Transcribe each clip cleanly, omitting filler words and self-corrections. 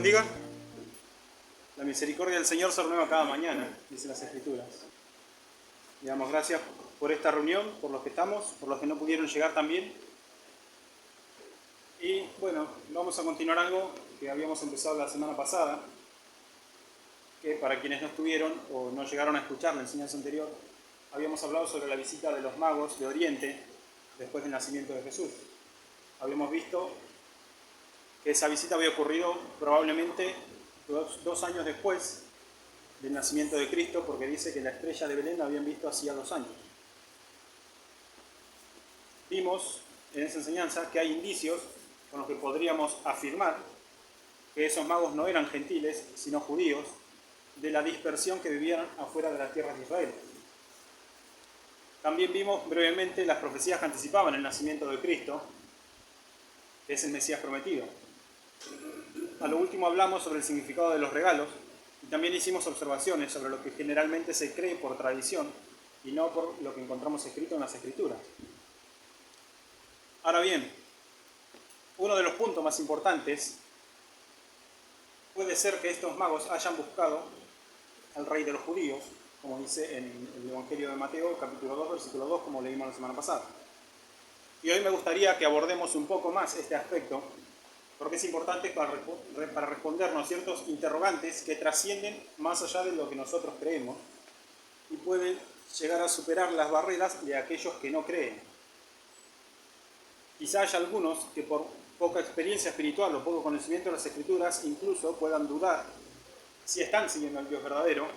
bendiga. La misericordia del Señor se renueva cada mañana, dicen las Escrituras. Le damos gracias por esta reunión, por los que estamos, por los que no pudieron llegar también. Y bueno, vamos a continuar algo que habíamos empezado la semana pasada, que para quienes no estuvieron o no llegaron a escuchar la enseñanza anterior, habíamos hablado sobre la visita de los magos de Oriente después del nacimiento de Jesús. Habíamos visto que esa visita había ocurrido probablemente dos años después del nacimiento de Cristo, porque dice que la estrella de Belén la habían visto hacía 2 años. Vimos en esa enseñanza que hay indicios con los que podríamos afirmar que esos magos no eran gentiles, sino judíos, de la dispersión que vivían afuera de las tierras de Israel. También vimos brevemente las profecías que anticipaban el nacimiento de Cristo, que es el Mesías prometido. A lo último hablamos sobre el significado de los regalos y también hicimos observaciones sobre lo que generalmente se cree por tradición y no por lo que encontramos escrito en las Escrituras. Ahora bien, uno de los puntos más importantes puede ser que estos magos hayan buscado al rey de los judíos, como dice en el Evangelio de Mateo, capítulo 2, versículo 2, como leímos la semana pasada. Y hoy me gustaría que abordemos un poco más este aspecto, porque es importante para respondernos ciertos interrogantes que trascienden más allá de lo que nosotros creemos y pueden llegar a superar las barreras de aquellos que no creen. Quizá haya algunos que por poca experiencia espiritual o poco conocimiento de las Escrituras incluso puedan dudar si están siguiendo al Dios verdadero,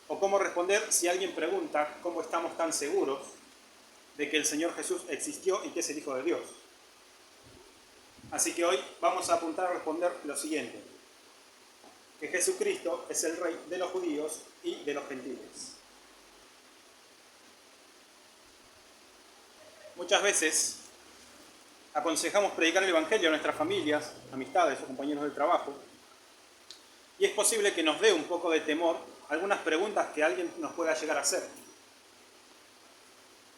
o cómo responder si alguien pregunta cómo estamos tan seguros de que el Señor Jesús existió y que es el Hijo de Dios. Así que hoy vamos a apuntar a responder lo siguiente: que Jesucristo es el Rey de los judíos y de los gentiles. Muchas veces aconsejamos predicar el Evangelio a nuestras familias, amistades o compañeros de trabajo, y es posible que nos dé un poco de temor algunas preguntas que alguien nos pueda llegar a hacer,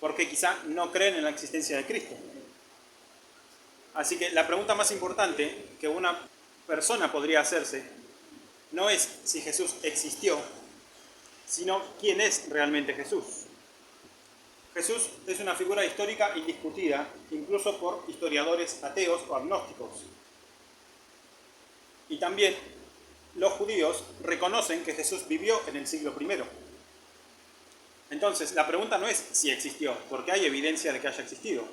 porque quizá no creen en la existencia de Cristo. Así que la pregunta más importante que una persona podría hacerse no es si Jesús existió, sino quién es realmente Jesús. Jesús es una figura histórica indiscutida, incluso por historiadores ateos o agnósticos. Y también los judíos reconocen que Jesús vivió en el siglo I. Entonces, la pregunta no es si existió, porque hay evidencia de que haya existido.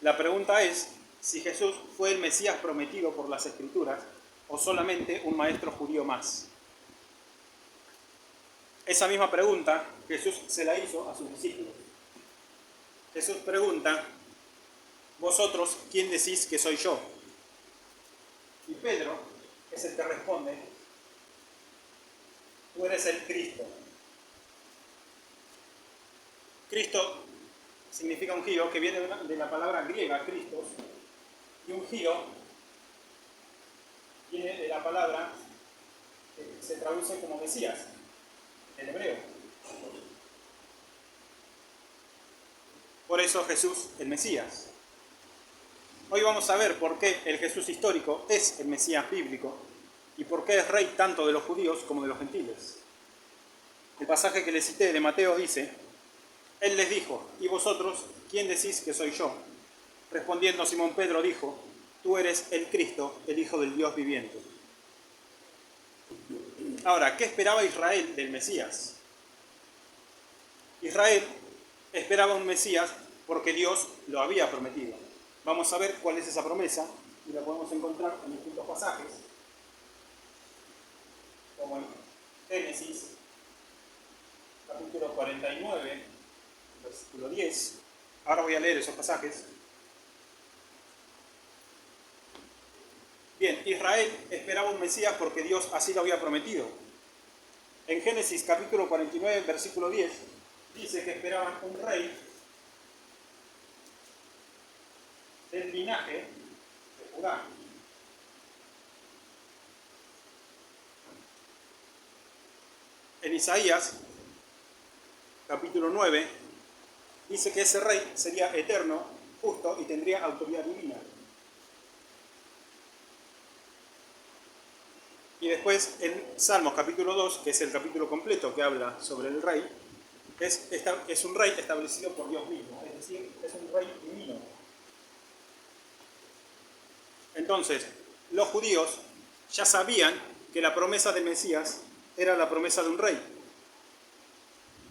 La pregunta es si Jesús fue el Mesías prometido por las Escrituras o solamente un maestro judío más. Esa misma pregunta Jesús se la hizo a sus discípulos. Jesús pregunta: ¿vosotros quién decís que soy yo? Y Pedro es el que responde: tú eres el Cristo. Cristo significa un giro que viene de la palabra griega Christos, y un giro viene de la palabra que se traduce como Mesías, en hebreo. Por eso Jesús, el Mesías. Hoy vamos a ver por qué el Jesús histórico es el Mesías bíblico y por qué es rey tanto de los judíos como de los gentiles. El pasaje que les cité de Mateo dice: Él les dijo: ¿y vosotros quién decís que soy yo? Respondiendo Simón Pedro dijo: tú eres el Cristo, el Hijo del Dios viviente. Ahora, ¿qué esperaba Israel del Mesías? Israel esperaba un Mesías porque Dios lo había prometido. Vamos a ver cuál es esa promesa y la podemos encontrar en distintos pasajes, como en Génesis, capítulo 49, versículo 10. Ahora voy a leer esos pasajes. Bien, Israel esperaba un Mesías porque Dios así lo había prometido. En Génesis capítulo 49, versículo 10, dice que esperaban un rey del linaje de Judá. En Isaías capítulo 9, dice que ese rey sería eterno, justo y tendría autoridad divina. Y después en Salmos capítulo 2, que es el capítulo completo que habla sobre el rey, es un rey establecido por Dios mismo, es decir, es un rey divino. Entonces, los judíos ya sabían que la promesa del Mesías era la promesa de un rey.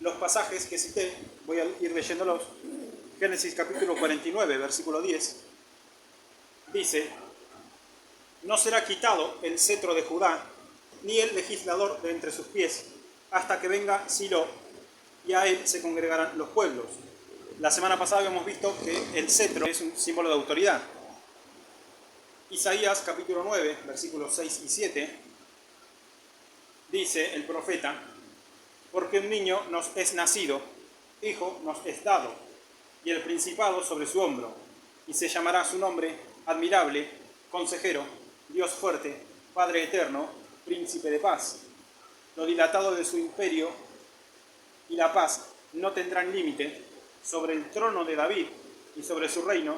Los pasajes que cité, voy a ir leyéndolos. Génesis capítulo 49, versículo 10, dice: no será quitado el cetro de Judá, ni el legislador de entre sus pies, hasta que venga Silo, y a él se congregarán los pueblos. La semana pasada habíamos visto que el cetro es un símbolo de autoridad. Isaías capítulo 9, versículos 6 y 7, dice el profeta: porque un niño nos es nacido, hijo nos es dado, y el principado sobre su hombro, y se llamará su nombre admirable, consejero, Dios fuerte, Padre eterno, príncipe de paz. Lo dilatado de su imperio y la paz no tendrán límite sobre el trono de David y sobre su reino,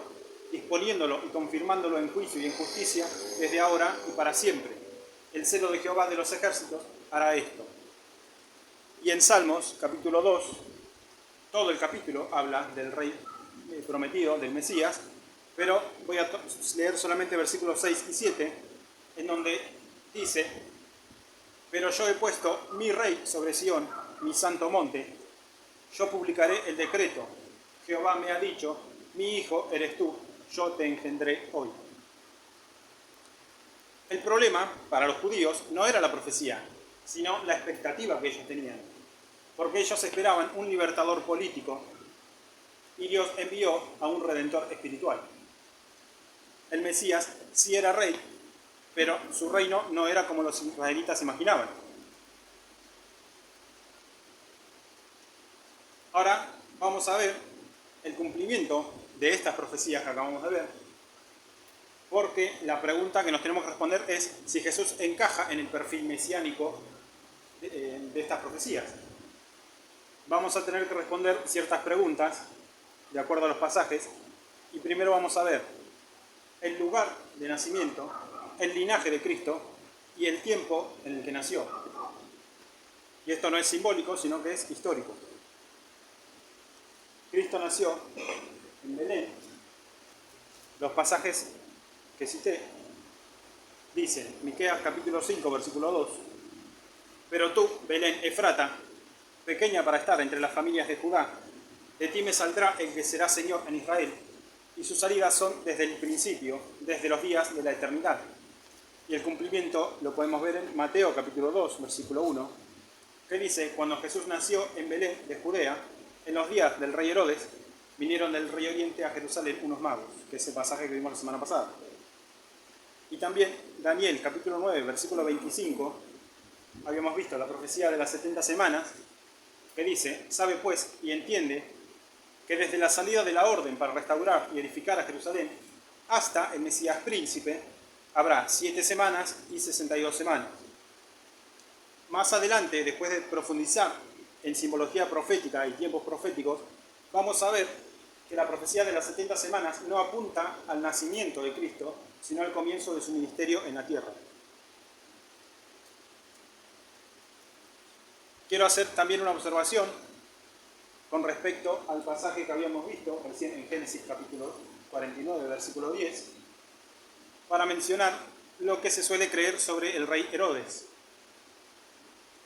disponiéndolo y confirmándolo en juicio y en justicia desde ahora y para siempre. El celo de Jehová de los ejércitos hará esto. Y en Salmos, capítulo 2, todo el capítulo habla del rey prometido, del Mesías, pero voy a leer solamente versículos 6 y 7, en donde dice: pero yo he puesto mi rey sobre Sión, mi santo monte. Yo publicaré el decreto. Jehová me ha dicho: mi hijo eres tú, yo te engendré hoy. El problema para los judíos no era la profecía, sino la expectativa que ellos tenían, porque ellos esperaban un libertador político y Dios envió a un redentor espiritual. El Mesías sí era rey, pero su reino no era como los israelitas imaginaban. Ahora vamos a ver el cumplimiento de estas profecías que acabamos de ver, porque la pregunta que nos tenemos que responder es si Jesús encaja en el perfil mesiánico de estas profecías. Vamos a tener que responder ciertas preguntas de acuerdo a los pasajes, y primero vamos a ver el lugar de nacimiento, el linaje de Cristo y el tiempo en el que nació. Y esto no es simbólico, sino que es histórico. Cristo nació en Belén. Los pasajes que cité dicen, Miqueas capítulo 5, versículo 2: pero tú, Belén Efrata, pequeña para estar entre las familias de Judá, de ti me saldrá el que será Señor en Israel, y sus salidas son desde el principio, desde los días de la eternidad. Y el cumplimiento lo podemos ver en Mateo capítulo 2, versículo 1, que dice: cuando Jesús nació en Belén de Judea, en los días del rey Herodes, vinieron del rey Oriente a Jerusalén unos magos, que es el pasaje que vimos la semana pasada. Y también Daniel capítulo 9, versículo 25, habíamos visto la profecía de las 70 semanas, que dice: sabe pues y entiende que desde la salida de la orden para restaurar y edificar a Jerusalén hasta el Mesías príncipe habrá 7 semanas y 62 semanas. Más adelante, después de profundizar en simbología profética y tiempos proféticos, vamos a ver que la profecía de las 70 semanas no apunta al nacimiento de Cristo, sino al comienzo de su ministerio en la tierra. Quiero hacer también una observación con respecto al pasaje que habíamos visto recién en Génesis capítulo 49, versículo 10, para mencionar lo que se suele creer sobre el rey Herodes.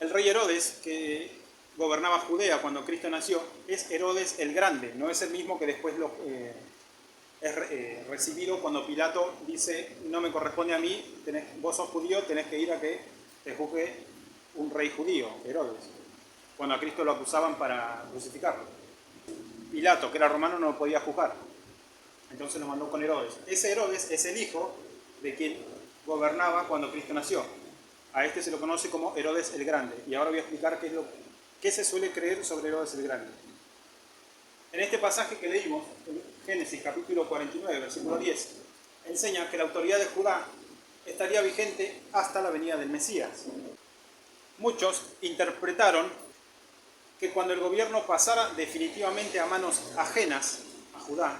El rey Herodes, que gobernaba Judea cuando Cristo nació, es Herodes el Grande, no es el mismo que después es recibido cuando Pilato dice: no me corresponde a mí, vos sos judío, tenés que ir a que te juzgue un rey judío, Herodes, cuando a Cristo lo acusaban para crucificarlo. Pilato, que era romano, no lo podía juzgar, entonces lo mandó con Herodes. Ese Herodes es el hijo de quien gobernaba cuando Cristo nació. A este se lo conoce como Herodes el Grande, y ahora voy a explicar qué se suele creer sobre Herodes el Grande. En este pasaje que leímos, en Génesis capítulo 49, versículo 10, enseña que la autoridad de Judá estaría vigente hasta la venida del Mesías. Muchos interpretaron que cuando el gobierno pasara definitivamente a manos ajenas a Judá,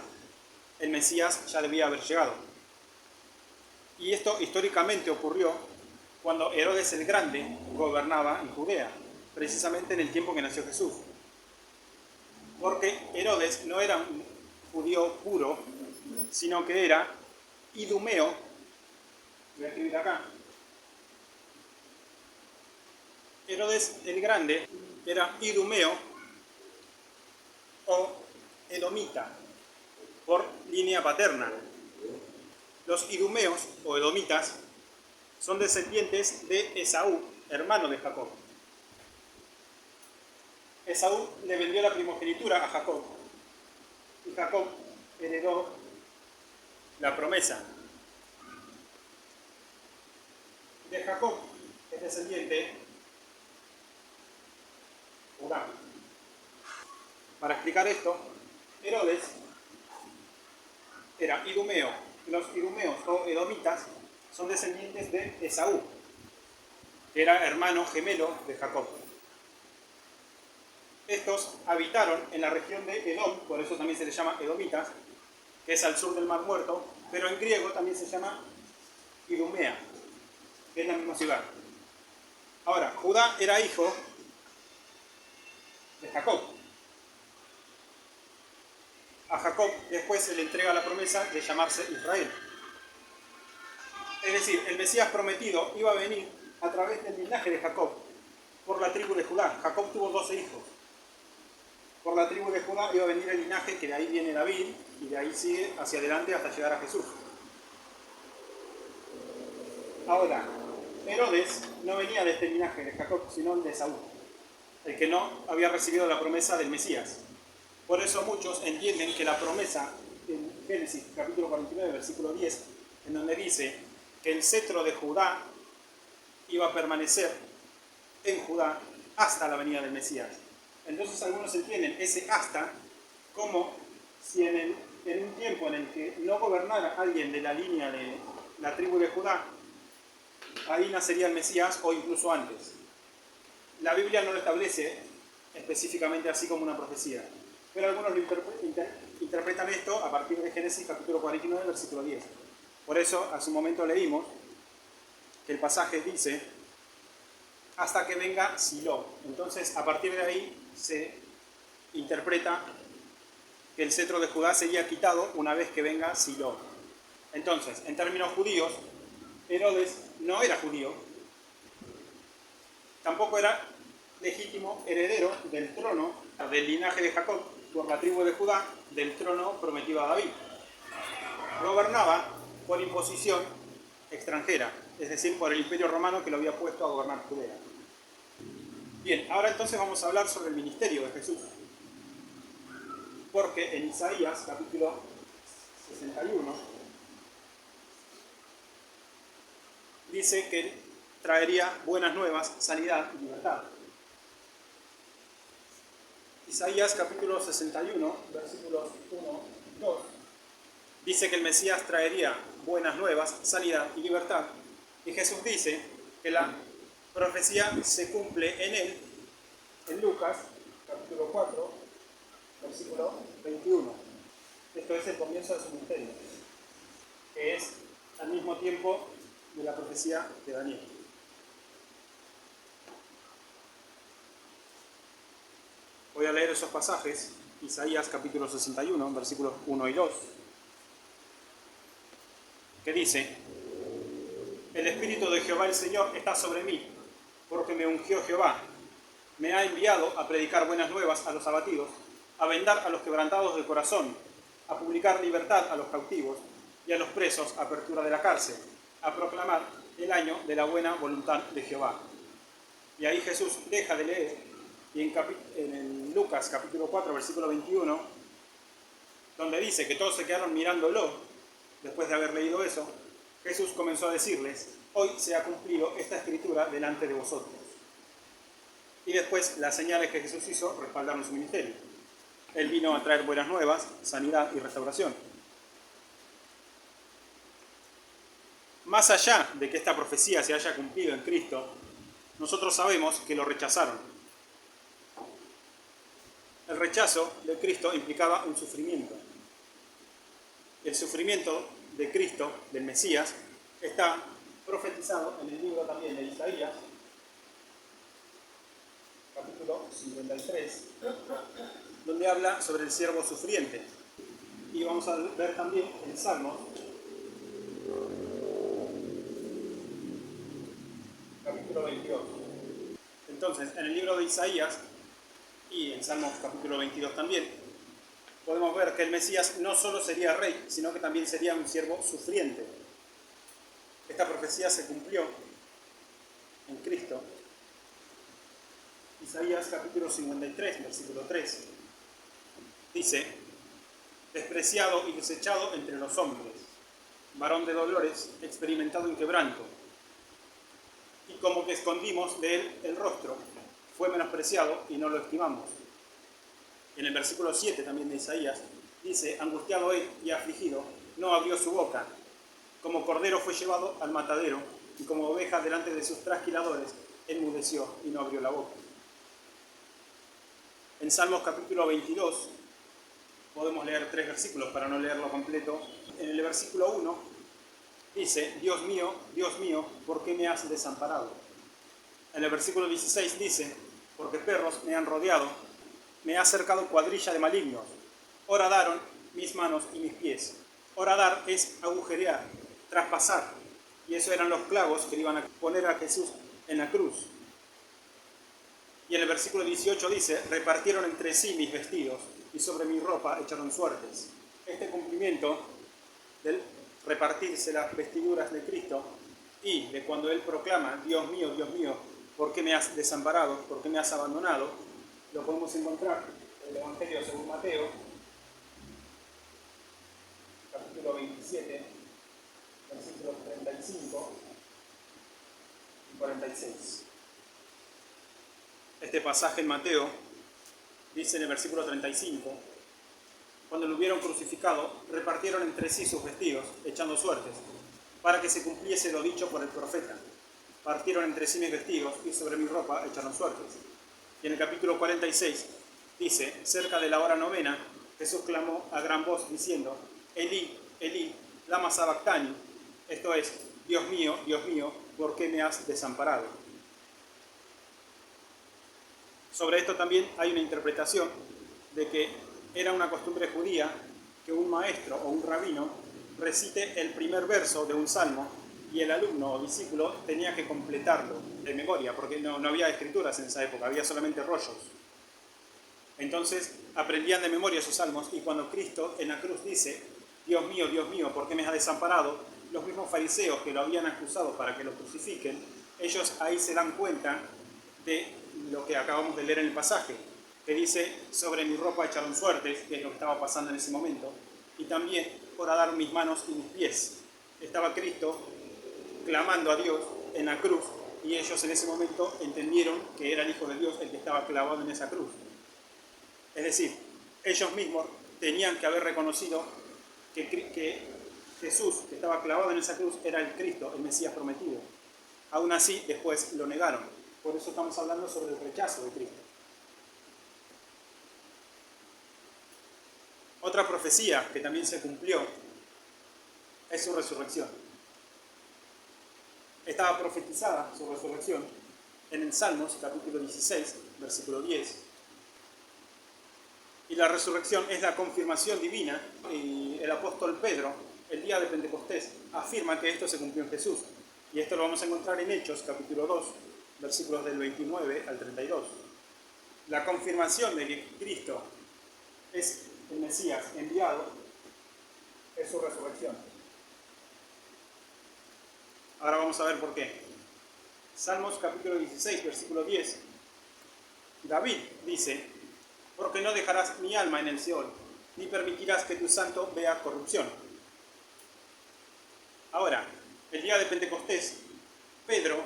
el Mesías ya debía haber llegado. Y esto históricamente ocurrió cuando Herodes el Grande gobernaba en Judea, precisamente en el tiempo que nació Jesús. Porque Herodes no era un judío puro, sino que era idumeo, voy a escribir acá, Herodes el Grande era idumeo o edomita, por línea paterna. Los idumeos o edomitas son descendientes de Esaú, hermano de Jacob. Esaú le vendió la primogenitura a Jacob y Jacob heredó la promesa. De Jacob es descendiente Judá. Para explicar esto, Herodes era idumeo. Los idumeos o edomitas son descendientes de Esaú, que era hermano gemelo de Jacob. Estos habitaron en la región de Edom, por eso también se les llama edomitas, que es al sur del Mar Muerto, pero en griego también se llama Idumea, que es la misma ciudad. Ahora, Judá era hijo de Jacob. A Jacob después se le entrega la promesa de llamarse Israel. Es decir, el Mesías prometido iba a venir a través del linaje de Jacob, por la tribu de Judá. Jacob tuvo 12 hijos. Por la tribu de Judá iba a venir el linaje, que de ahí viene David, y de ahí sigue hacia adelante hasta llegar a Jesús. Ahora, Herodes no venía de este linaje de Jacob, sino de Saúl, el que no había recibido la promesa del Mesías. Por eso muchos entienden que la promesa en Génesis capítulo 49, versículo 10, en donde dice que el cetro de Judá iba a permanecer en Judá hasta la venida del Mesías. Entonces algunos entienden ese hasta como si en un tiempo en el que no gobernara alguien de la línea de la tribu de Judá, ahí nacería el Mesías o incluso antes. La Biblia no lo establece específicamente así como una profecía, pero algunos lo interpretan esto a partir de Génesis capítulo 49, versículo 10. Por eso, hace un momento leímos que el pasaje dice hasta que venga Silo. Entonces, a partir de ahí se interpreta que el cetro de Judá sería quitado una vez que venga Silo. Entonces, en términos judíos, Herodes no era judío, tampoco era legítimo heredero del trono del linaje de Jacob por la tribu de Judá, del trono prometido a David. Gobernaba por imposición extranjera, es decir, por el Imperio Romano que lo había puesto a gobernar Judea. Bien, ahora entonces vamos a hablar sobre el ministerio de Jesús. Porque en Isaías, capítulo 61, dice que él traería buenas nuevas, sanidad y libertad. Isaías, capítulo 61, versículos 1 y 2, dice que el Mesías traería buenas nuevas, sanidad y libertad. Y Jesús dice que la profecía se cumple en él, en Lucas, capítulo 4, versículo 21. Esto es el comienzo de su ministerio, que es al mismo tiempo de la profecía de Daniel. Voy a leer esos pasajes, Isaías capítulo 61, versículos 1 y 2, que dice: el Espíritu de Jehová el Señor está sobre mí, porque me ungió Jehová. Me ha enviado a predicar buenas nuevas a los abatidos, a vendar a los quebrantados de corazón, a publicar libertad a los cautivos y a los presos apertura de la cárcel, a proclamar el año de la buena voluntad de Jehová. Y ahí Jesús deja de leer, y en Lucas capítulo 4, versículo 21, donde dice que todos se quedaron mirándolo, después de haber leído eso, Jesús comenzó a decirles: hoy se ha cumplido esta escritura delante de vosotros. Y después las señales que Jesús hizo respaldaron su ministerio. Él vino a traer buenas nuevas, sanidad y restauración. Más allá de que esta profecía se haya cumplido en Cristo, nosotros sabemos que lo rechazaron. El rechazo de Cristo implicaba un sufrimiento. El sufrimiento de Cristo, del Mesías, está profetizado en el libro también de Isaías, capítulo 53, donde habla sobre el siervo sufriente. Y vamos a ver también en Salmos, capítulo 22. Entonces, en el libro de Isaías y en Salmos capítulo 22 también, podemos ver que el Mesías no solo sería rey, sino que también sería un siervo sufriente. Esta profecía se cumplió en Cristo. Isaías capítulo 53, versículo 3, dice: despreciado y desechado entre los hombres, varón de dolores, experimentado en quebranto, y como que escondimos de él el rostro, fue menospreciado y no lo estimamos. En el versículo 7 también de Isaías dice: angustiado él y afligido, no abrió su boca, como cordero fue llevado al matadero, y como oveja delante de sus trasquiladores, enmudeció y no abrió la boca. En Salmos capítulo 22 podemos leer 3 versículos para no leerlo completo. En el versículo 1 dice: Dios mío, ¿por qué me has desamparado? En el versículo 16 dice: porque perros me han rodeado, me ha cercado cuadrilla de malignos. Horadaron mis manos y mis pies. Horadar es agujerear, traspasar. Y eso eran los clavos que le iban a poner a Jesús en la cruz. Y en el versículo 18 dice: repartieron entre sí mis vestidos y sobre mi ropa echaron suertes. Este cumplimiento del repartirse las vestiduras de Cristo y de cuando Él proclama: Dios mío, ¿por qué me has desamparado? ¿Por qué me has abandonado? Lo podemos encontrar en el Evangelio según Mateo, capítulo 27, versículos 35 y 46. Este pasaje en Mateo dice en el versículo 35: cuando lo hubieron crucificado, repartieron entre sí sus vestidos, echando suertes, para que se cumpliese lo dicho por el profeta. Partieron entre sí mis vestidos y sobre mi ropa echaron suertes. Y en el capítulo 46 dice: cerca de la hora novena, Jesús clamó a gran voz diciendo: Elí, Elí, lama sabactani. Esto es: Dios mío, ¿por qué me has desamparado? Sobre esto también hay una interpretación de que era una costumbre judía que un maestro o un rabino recite el primer verso de un salmo y el alumno o discípulo tenía que completarlo de memoria, porque no había escrituras en esa época, había solamente rollos. Entonces aprendían de memoria esos salmos, y cuando Cristo en la cruz dice: Dios mío, ¿por qué me has desamparado?, los mismos fariseos que lo habían acusado para que lo crucifiquen, ellos ahí se dan cuenta de lo que acabamos de leer en el pasaje, que dice: sobre mi ropa echaron suertes, que es lo que estaba pasando en ese momento, y también horadaron mis manos y mis pies. Estaba Cristo clamando a Dios en la cruz, y ellos en ese momento entendieron que era el Hijo de Dios el que estaba clavado en esa cruz. Es decir, ellos mismos tenían que haber reconocido que Jesús, que estaba clavado en esa cruz, era el Cristo, el Mesías prometido. Aún así, después lo negaron. Por eso estamos hablando sobre el rechazo de Cristo. Otra profecía que también se cumplió es su resurrección. Estaba profetizada su resurrección en el Salmos capítulo 16, versículo 10. Y la resurrección es la confirmación divina, y el apóstol Pedro, el día de Pentecostés, afirma que esto se cumplió en Jesús. Y esto lo vamos a encontrar en Hechos capítulo 2, versículos del 29 al 32. La confirmación de que Cristo es el Mesías enviado es su resurrección. Ahora vamos a ver por qué. Salmos capítulo 16, versículo 10. David dice: porque no dejarás mi alma en el Seol, ni permitirás que tu santo vea corrupción. Ahora, el día de Pentecostés, Pedro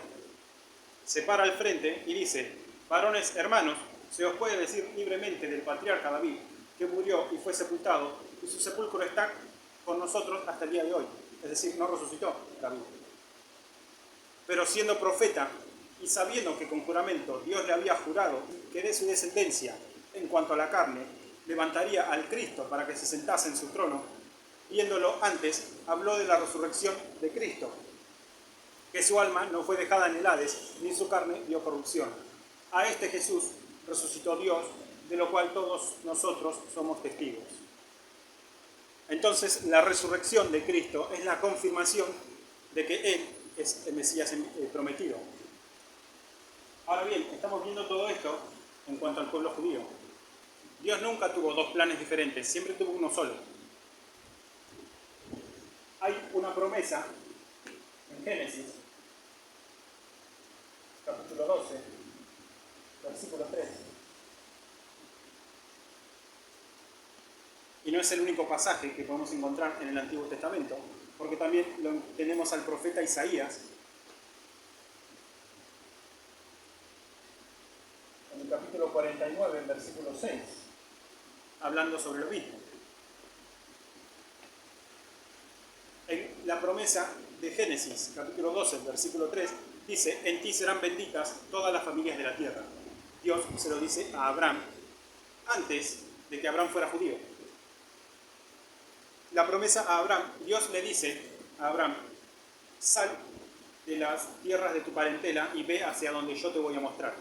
se para al frente y dice: varones hermanos, se os puede decir libremente del patriarca David, que murió y fue sepultado, y su sepulcro está con nosotros hasta el día de hoy. Es decir, no resucitó David. Pero siendo profeta y sabiendo que con juramento Dios le había jurado que de su descendencia, en cuanto a la carne, levantaría al Cristo para que se sentase en su trono, viéndolo antes, habló de la resurrección de Cristo, que su alma no fue dejada en el Hades, ni su carne vio corrupción. A este Jesús resucitó Dios, de lo cual todos nosotros somos testigos. Entonces, la resurrección de Cristo es la confirmación de que Él es el Mesías prometido. Ahora bien, estamos viendo todo esto en cuanto al pueblo judío. Dios nunca tuvo dos planes diferentes, siempre tuvo uno solo. Hay una promesa en Génesis, capítulo 12, versículo 3. Y no es el único pasaje que podemos encontrar en el Antiguo Testamento, porque también tenemos al profeta Isaías, en el capítulo 49, versículo 6, hablando sobre lo mismo. En la promesa de Génesis, capítulo 12, versículo 3, dice: en ti serán benditas todas las familias de la tierra. Dios se lo dice a Abraham antes de que Abraham fuera judío. La promesa a Abraham, Dios le dice a Abraham: sal de las tierras de tu parentela y ve hacia donde yo te voy a mostrar.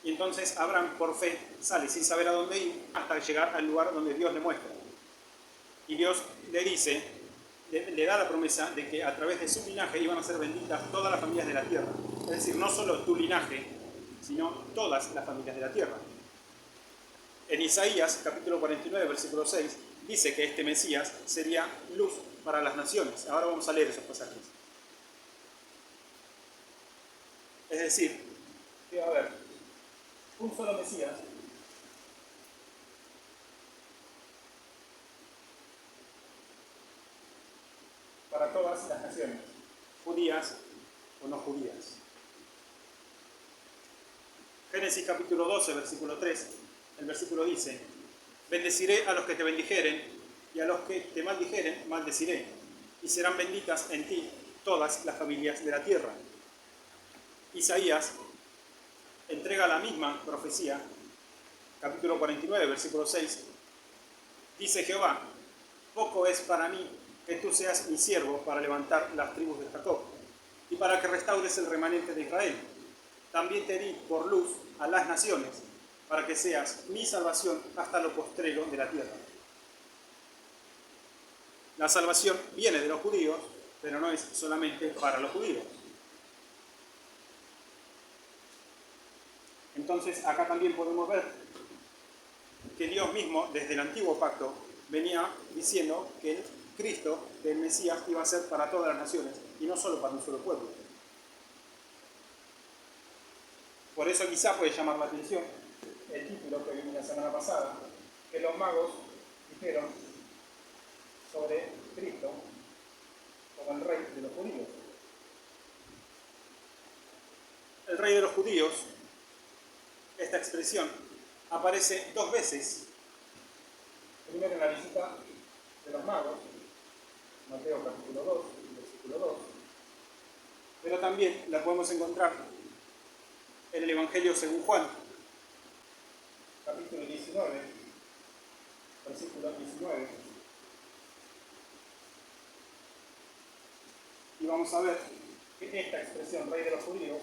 Y entonces Abraham, por fe, sale sin saber a dónde ir hasta llegar al lugar donde Dios le muestra. Y Dios le dice, le da la promesa de que a través de su linaje iban a ser benditas todas las familias de la tierra. Es decir, no solo tu linaje, sino todas las familias de la tierra. En Isaías, capítulo 49, versículo 6, dice que este Mesías sería luz para las naciones. Ahora vamos a leer esos pasajes. Es decir, que va a haber un solo Mesías para todas las naciones, judías o no judías. Génesis capítulo 12, versículo 3, el versículo dice: bendeciré a los que te bendijeren, y a los que te maldijeren, maldeciré, y serán benditas en ti todas las familias de la tierra. Isaías entrega la misma profecía, capítulo 49, versículo 6, dice Jehová: poco es para mí que tú seas mi siervo para levantar las tribus de Jacob, y para que restaures el remanente de Israel. También te di por luz a las naciones, para que seas mi salvación hasta lo postrero de la tierra. La salvación viene de los judíos, pero no es solamente para los judíos. Entonces, acá también podemos ver que Dios mismo, desde el antiguo pacto, venía diciendo que Cristo, el Mesías, iba a ser para todas las naciones y no solo para un solo pueblo. Por eso quizá puede llamar la atención el título que vimos la semana pasada, que los magos dijeron sobre Cristo como el rey de los judíos. El rey de los judíos, esta expresión, aparece dos veces. Primero en la visita de los magos, Mateo capítulo 2, versículo 2, pero también la podemos encontrar en el Evangelio según Juan, capítulo 19, versículo 19. Y vamos a ver que esta expresión, rey de los judíos,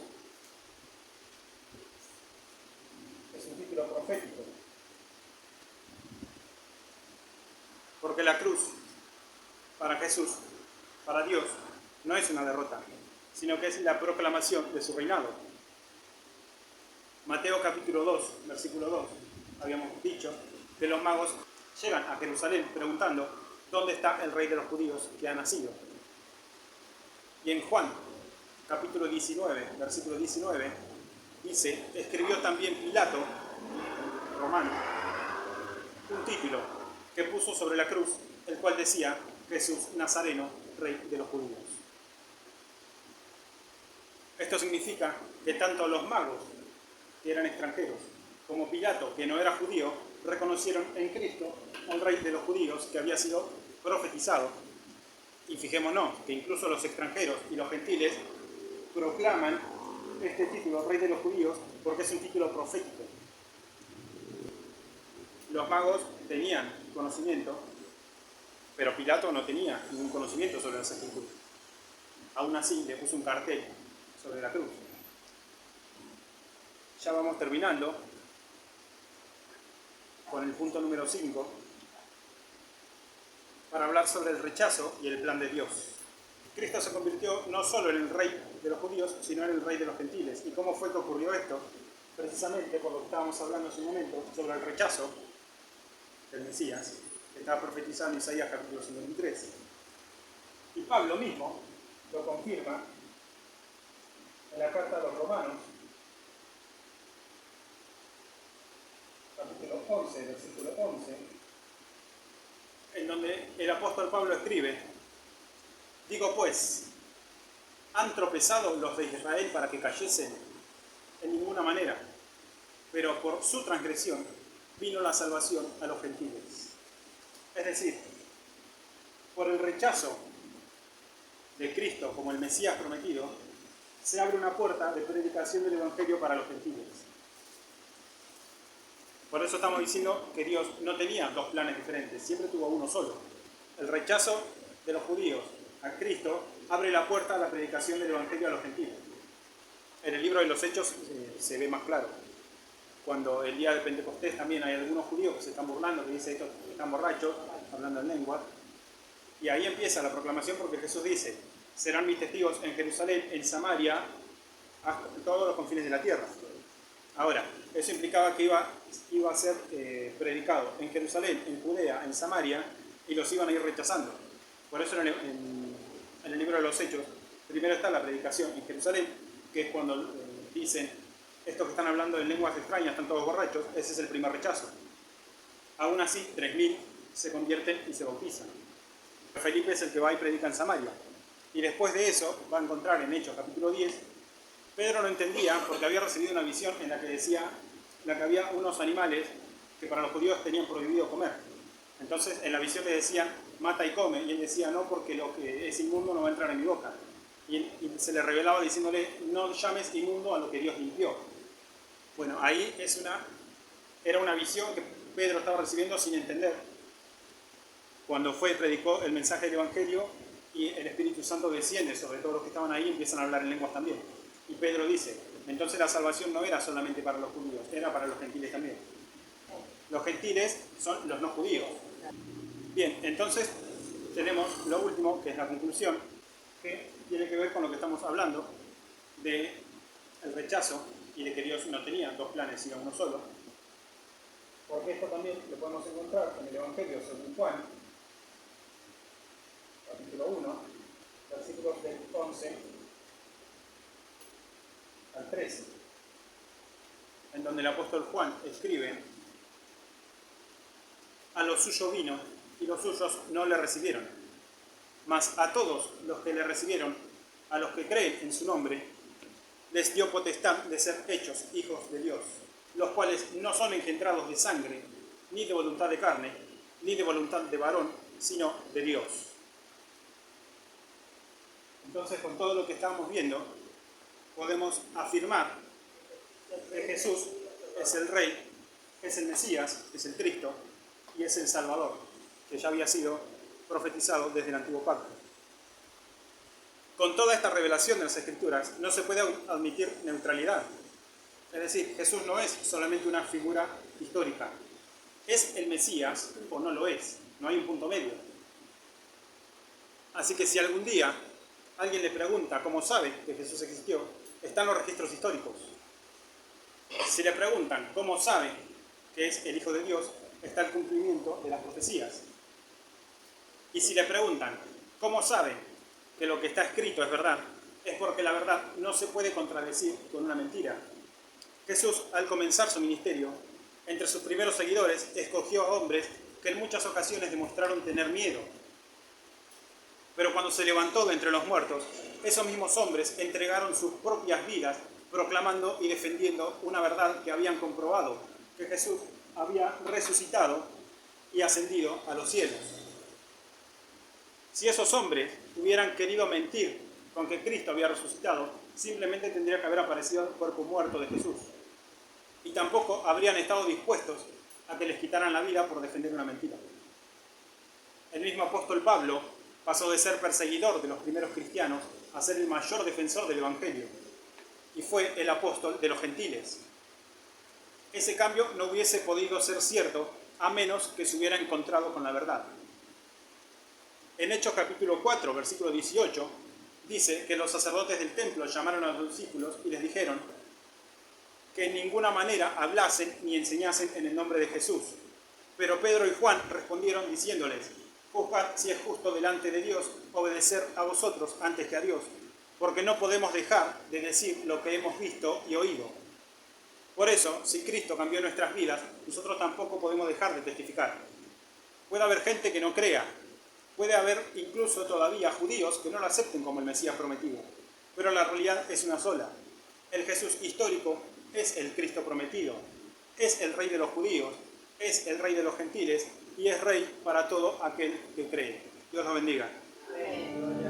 es un título profético. Porque la cruz, para Jesús, para Dios, no es una derrota, sino que es la proclamación de su reinado. Mateo capítulo 2, versículo 2, habíamos dicho que los magos llegan a Jerusalén preguntando: ¿dónde está el rey de los judíos que ha nacido? Y en Juan capítulo 19, versículo 19, dice: escribió también Pilato, romano, un título que puso sobre la cruz, el cual decía: Jesús Nazareno, rey de los judíos. Esto significa que tanto los magos, que eran extranjeros, como Pilato, que no era judío, reconocieron en Cristo al rey de los judíos que había sido profetizado. Y fijémonos que incluso los extranjeros y los gentiles proclaman este título, rey de los judíos, porque es un título profético. Los magos tenían conocimiento, pero Pilato no tenía ningún conocimiento sobre las escrituras. Aún así, le puso un cartel sobre la cruz. Ya vamos terminando con el punto número 5 para hablar sobre el rechazo y el plan de Dios. Cristo se convirtió no solo en el rey de los judíos, sino en el rey de los gentiles. ¿Y cómo fue que ocurrió esto? Precisamente por lo que estábamos hablando hace un momento sobre el rechazo del Mesías, que estaba profetizado en Isaías capítulo 53. Y Pablo mismo lo confirma en la carta a los Romanos, capítulo 11, versículo 11, en donde el apóstol Pablo escribe: digo pues, ¿han tropezado los de Israel para que cayesen? En ninguna manera, pero por su transgresión vino la salvación a los gentiles. Es decir, por el rechazo de Cristo como el Mesías prometido, se abre una puerta de predicación del Evangelio para los gentiles. Por eso estamos diciendo que Dios no tenía dos planes diferentes, siempre tuvo uno solo. El rechazo de los judíos a Cristo abre la puerta a la predicación del Evangelio a los gentiles. En el libro de los Hechos se ve más claro. Cuando el día de Pentecostés también hay algunos judíos que se están burlando, que dicen estos están borrachos, hablando en lengua. Y ahí empieza la proclamación porque Jesús dice: serán mis testigos en Jerusalén, en Samaria, hasta todos los confines de la tierra. Ahora, eso implicaba que iba a ser predicado en Jerusalén, en Judea, en Samaria, y los iban a ir rechazando. Por eso en el libro de los Hechos, primero está la predicación en Jerusalén, que es cuando dicen, estos que están hablando en lenguas extrañas están todos borrachos. Ese es el primer rechazo. Aún así, 3.000 se convierten y se bautizan. Felipe es el que va y predica en Samaria. Y después de eso, va a encontrar en Hechos capítulo 10, Pedro no entendía porque había recibido una visión en la que decía que había unos animales que para los judíos tenían prohibido comer. Entonces en la visión le decían, mata y come, y él decía, no, porque lo que es inmundo no va a entrar en mi boca. Y se le revelaba diciéndole, no llames inmundo a lo que Dios limpió. Bueno, ahí era una visión que Pedro estaba recibiendo sin entender. Cuando predicó el mensaje del Evangelio y el Espíritu Santo desciende sobre todos los que estaban ahí y empiezan a hablar en lenguas también. Y Pedro dice, entonces la salvación no era solamente para los judíos, era para los gentiles también. Los gentiles son los no judíos. Bien, entonces tenemos lo último, que es la conclusión, que tiene que ver con lo que estamos hablando del rechazo y de que Dios no tenía dos planes, sino uno solo. Porque esto también lo podemos encontrar en el Evangelio según Juan, capítulo 1, versículos del 11 al 13, en donde el apóstol Juan escribe: a los suyos vino y los suyos no le recibieron, mas a todos los que le recibieron, a los que creen en su nombre, les dio potestad de ser hechos hijos de Dios, los cuales no son engendrados de sangre, ni de voluntad de carne, ni de voluntad de varón, sino de Dios. Entonces, con todo lo que estamos viendo, podemos afirmar que Jesús es el Rey, es el Mesías, es el Cristo y es el Salvador, que ya había sido profetizado desde el Antiguo Pacto. Con toda esta revelación de las Escrituras no se puede admitir neutralidad. Es decir, Jesús no es solamente una figura histórica. ¿Es el Mesías o no lo es? No hay un punto medio. Así que si algún día alguien le pregunta cómo sabe que Jesús existió, están los registros históricos. Si le preguntan cómo sabe que es el Hijo de Dios, está el cumplimiento de las profecías. Y si le preguntan cómo sabe que lo que está escrito es verdad, es porque la verdad no se puede contradecir con una mentira. Jesús, al comenzar su ministerio, entre sus primeros seguidores, escogió a hombres que en muchas ocasiones demostraron tener miedo. Pero cuando se levantó de entre los muertos, esos mismos hombres entregaron sus propias vidas proclamando y defendiendo una verdad que habían comprobado, que Jesús había resucitado y ascendido a los cielos. Si esos hombres hubieran querido mentir con que Cristo había resucitado, simplemente tendría que haber aparecido el cuerpo muerto de Jesús. Y tampoco habrían estado dispuestos a que les quitaran la vida por defender una mentira. El mismo apóstol Pablo pasó de ser perseguidor de los primeros cristianos a ser el mayor defensor del Evangelio y fue el apóstol de los gentiles. Ese cambio no hubiese podido ser cierto a menos que se hubiera encontrado con la verdad. En Hechos capítulo 4, versículo 18, dice que los sacerdotes del templo llamaron a los discípulos y les dijeron que en ninguna manera hablasen ni enseñasen en el nombre de Jesús. Pero Pedro y Juan respondieron diciéndoles: juzgad si es justo delante de Dios obedecer a vosotros antes que a Dios, porque no podemos dejar de decir lo que hemos visto y oído. Por eso, si Cristo cambió nuestras vidas, nosotros tampoco podemos dejar de testificar. Puede haber gente que no crea, puede haber incluso todavía judíos que no lo acepten como el Mesías prometido, pero la realidad es una sola. El Jesús histórico es el Cristo prometido, es el Rey de los judíos, es el Rey de los gentiles y es Rey para todo aquel que cree. Dios los bendiga. Amén.